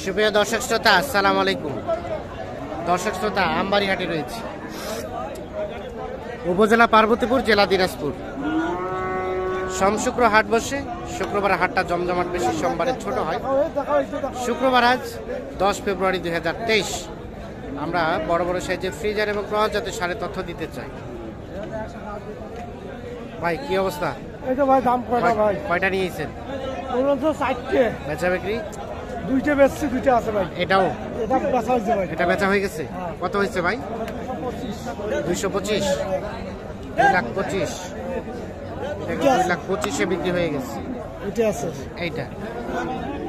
সুপ্রিয় দর্শক শ্রোতা, আসসালামু আলাইকুম। দর্শক শ্রোতা, আমবাড়ি হাটে রয়েছে, উপজেলা পার্বতীপুর, জেলা দিনাজপুর। সোম শুক্র হাট বসে। শুক্রবার হাটটা জমজমাট বেশি, সোমবারে ছোট হয়। শুক্রবার আজ 10 ফেব্রুয়ারি 2023। আমরা বড় বড় সাইজের ফ্রিজার এবং ক্রস জাতের সারে তথ্য দিতে চাই। ভাই কি অবস্থা? এই তো ভাই দাম কয়টা ভাই? কয়টা নিয়েছেন? বলতো 4টে। বেচা বিক্রি? 2টে বেচছি, 2টে আছে ভাই। এটাও? এটা বেচা হয়েছে ভাই। এটা বেচা হয়ে গেছে? কত হয়েছে ভাই? 225। 2,25,000। এটা 2,25,000 বিক্রি হয়ে গেছে। এটা আছে। এইটা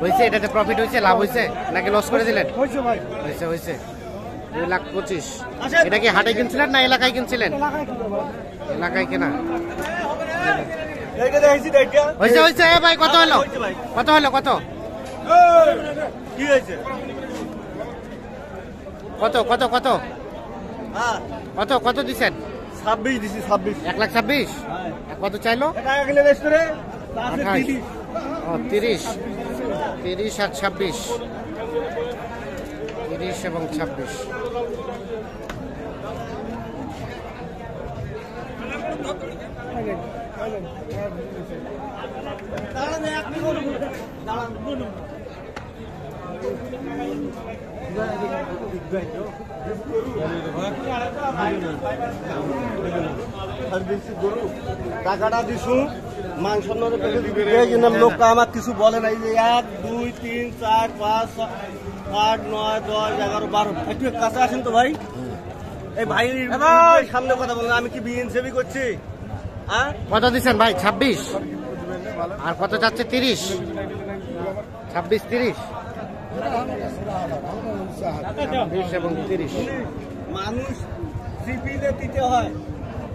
হয়েছে? এটাতে প্রফিট হয়েছে, লাভ হয়েছে নাকি লস করে দিলেন? হয়েছে ভাই। হয়েছে হয়েছে। 2,25,000। এটা কি হাটে কিনছিলেন না এলাকায় কিনছিলেন? এলাকায় কেনা। হয়েছে হয়েছে। ভাই কত হলো? কত হলো? কত কি হয়েছে? কত কত কত কত কত দিচ্ছেন? 26 দিছি। 26। 1,26,000। কত চাইলো? 30। 30 আর 26। 30 এবং 26। টাকাটা দিছু মাংস লোকটা আমার কিছু বলে নাই যে 1 2 3 4 5 8 9 10 11 12। একটু কাছে আসেন তো ভাই। এই ভাই সামনে কথা বলেন, আমি কি বিএনসিবি করছি? কত দিচ্ছেন ভাই? 26। আর কত চাচ্ছে? 30। 26 30 এবং 30। মানুষ সিপিতে দিতে হয়,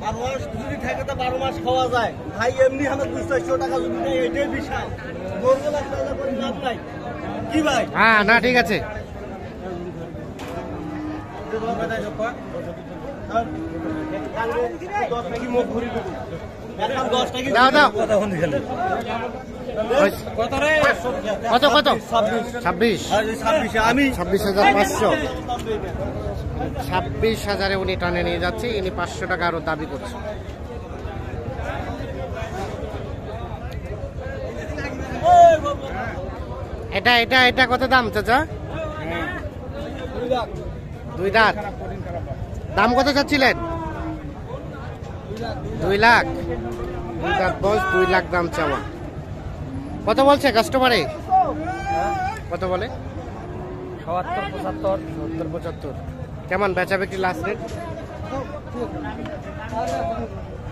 আর রস যদি থাকে তো 12 মাস খাওয়া যায় ভাই। এমনি আমার 200 টাকা যদি নেই, এটাই বিশাল। গরু লাগতে করে লাভ নাই কি ভাই? হ্যাঁ না, ঠিক আছে। দাও দাও। কত কত? 26। আমি 26,500। 26,000-এ উনি টানে নিয়ে যাচ্ছে। ইনি 500 টাকা আরো দাবি করছে। এটা এটা এটা কত দাম চাচা? 2 দাঁত। দাম কত চাচ্ছিলেন? 2 লাখ। 2 দাঁত বয়স, 2 লাখ দাম চাওয়া। কত বলছে কাস্টমারে? কত বলে? 70 75। 70 75। কেমন বেচা বিক্রি লাস্ট রেট?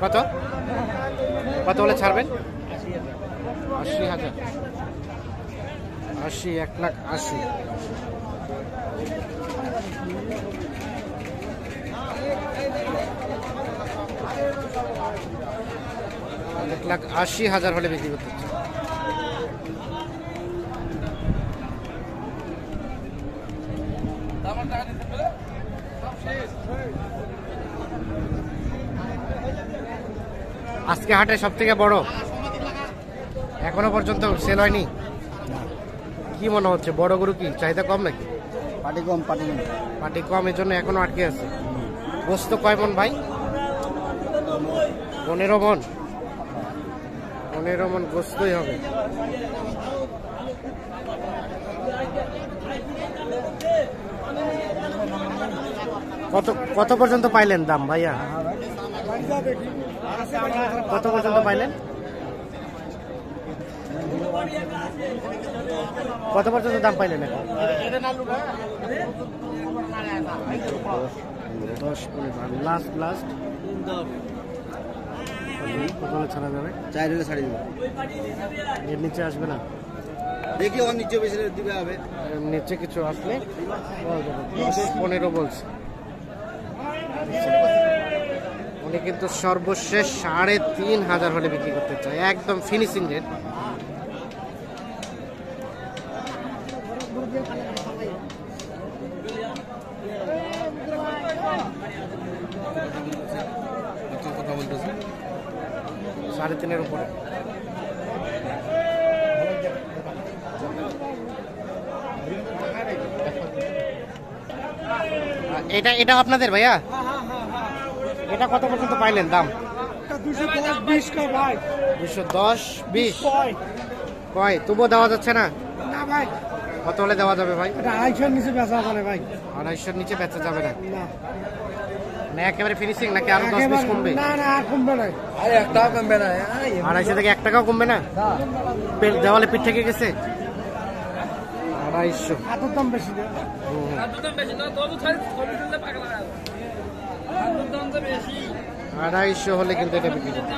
কত কত বলে ছাড়বেন? 80,000। 80, 1,80,000। $1,80,000 হলে বিক্রি করতে হচ্ছে। আজকে হাটে সব থেকে বড়, এখনো পর্যন্ত সেল হয়নি। কি মনে হচ্ছে, বড় গরু কি চাহিদা কম নাকি? পাটি কম, এর জন্য এখনো আটকে আছে। গোস্ত কয় মন ভাই? 15 মন। 15 মন গোস্তই হবে। কত কত পর্যন্ত পাইলেন দাম ভাইয়া? কত পর্যন্ত পাইলেন? কত পর্যন্ত দাম পাইলেন এখন? 10 লাস্ট লাস্ট কত হলে ছাড়া যাবে? 4 হলে ছাড়ি দেব। এর নিচে আসবে না? দেখি ওর নিচে বেশি দিবে হবে। নিচে কিছু আসলে 15 বলছে উনি, কিন্তু সর্বশেষ 3,500 হলে বিক্রি করতে চায়। একদম ফিনিশিং রেট। কথা বলতেছে 3.5-এর উপরে। এটা এটা আপনাদের ভাইয়া? এটা কত পর্যন্ত পাইলেন দাম? 210 20 কয় তবুও দেওয়া যাচ্ছে না? কত হলে দেওয়া যাবে ভাই? 250 নিচে বেচা যাবে ভাই। 250 নিচে বেচা যাবে না? না একেবারে ফিনিশিং নাকি আরো 10 20 কমবে? না না আর কমবে না। আরে 1 টাকা কমবে না। 250 থেকে 1 টাকাও কমবে না? দেওয়ালে পিঠ থেকে গেছে 250। এত দাম বেশি না। এত দাম বেশি না, তো ছাড়ি ছবি তুলতে পাগলা। এত দাম তো বেশি। 250 হলে কিন্তু এটা বিক্রি করতে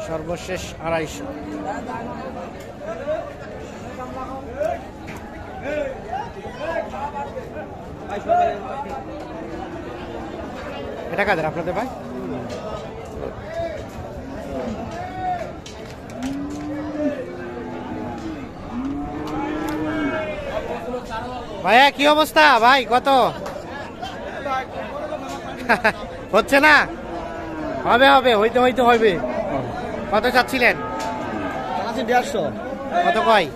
সর্বশেষ 250। এটা কাদের আপনাদের ভাই? ভাইয়া কি অবস্থা ভাই? কত হচ্ছে না? হবে হবে, হইতে হইতে হবে। কত চাচ্ছিলেন? 150। কত কয়?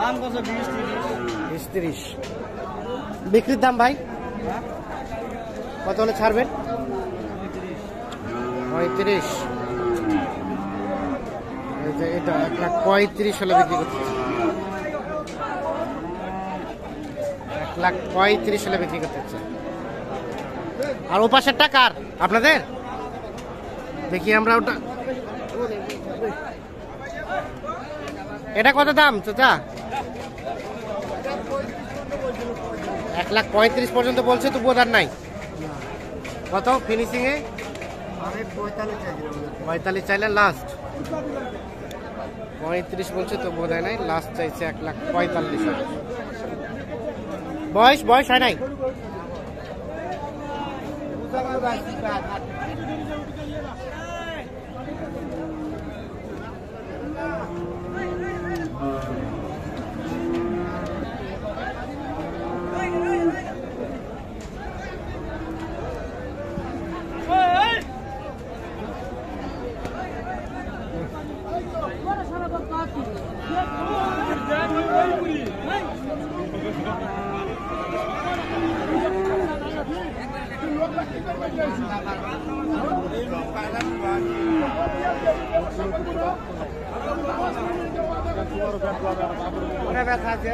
দাম কত? 20 30। 30। বিক্রির দাম ভাই কত হলে ছাড়বেন? 35। এটা 1,35,000 হলে বিক্রি করতে, 1,35,000 হলে বিক্রি করতে হচ্ছে। আর ও পাশের টাকার আপনাদের দেখি আমরা ওটা। এটা কত দাম চাচা? 1,35,000 পর্যন্ত বলছে, তো বোধার নাই। কত ফিনিশিং এ? 45 চাইলেন লাস্ট। 35 বলছে তো বোধায় নাই, লাস্ট চাইছে 1,45,000। বয়স বয়স হয় নাই? ব্যথা আছে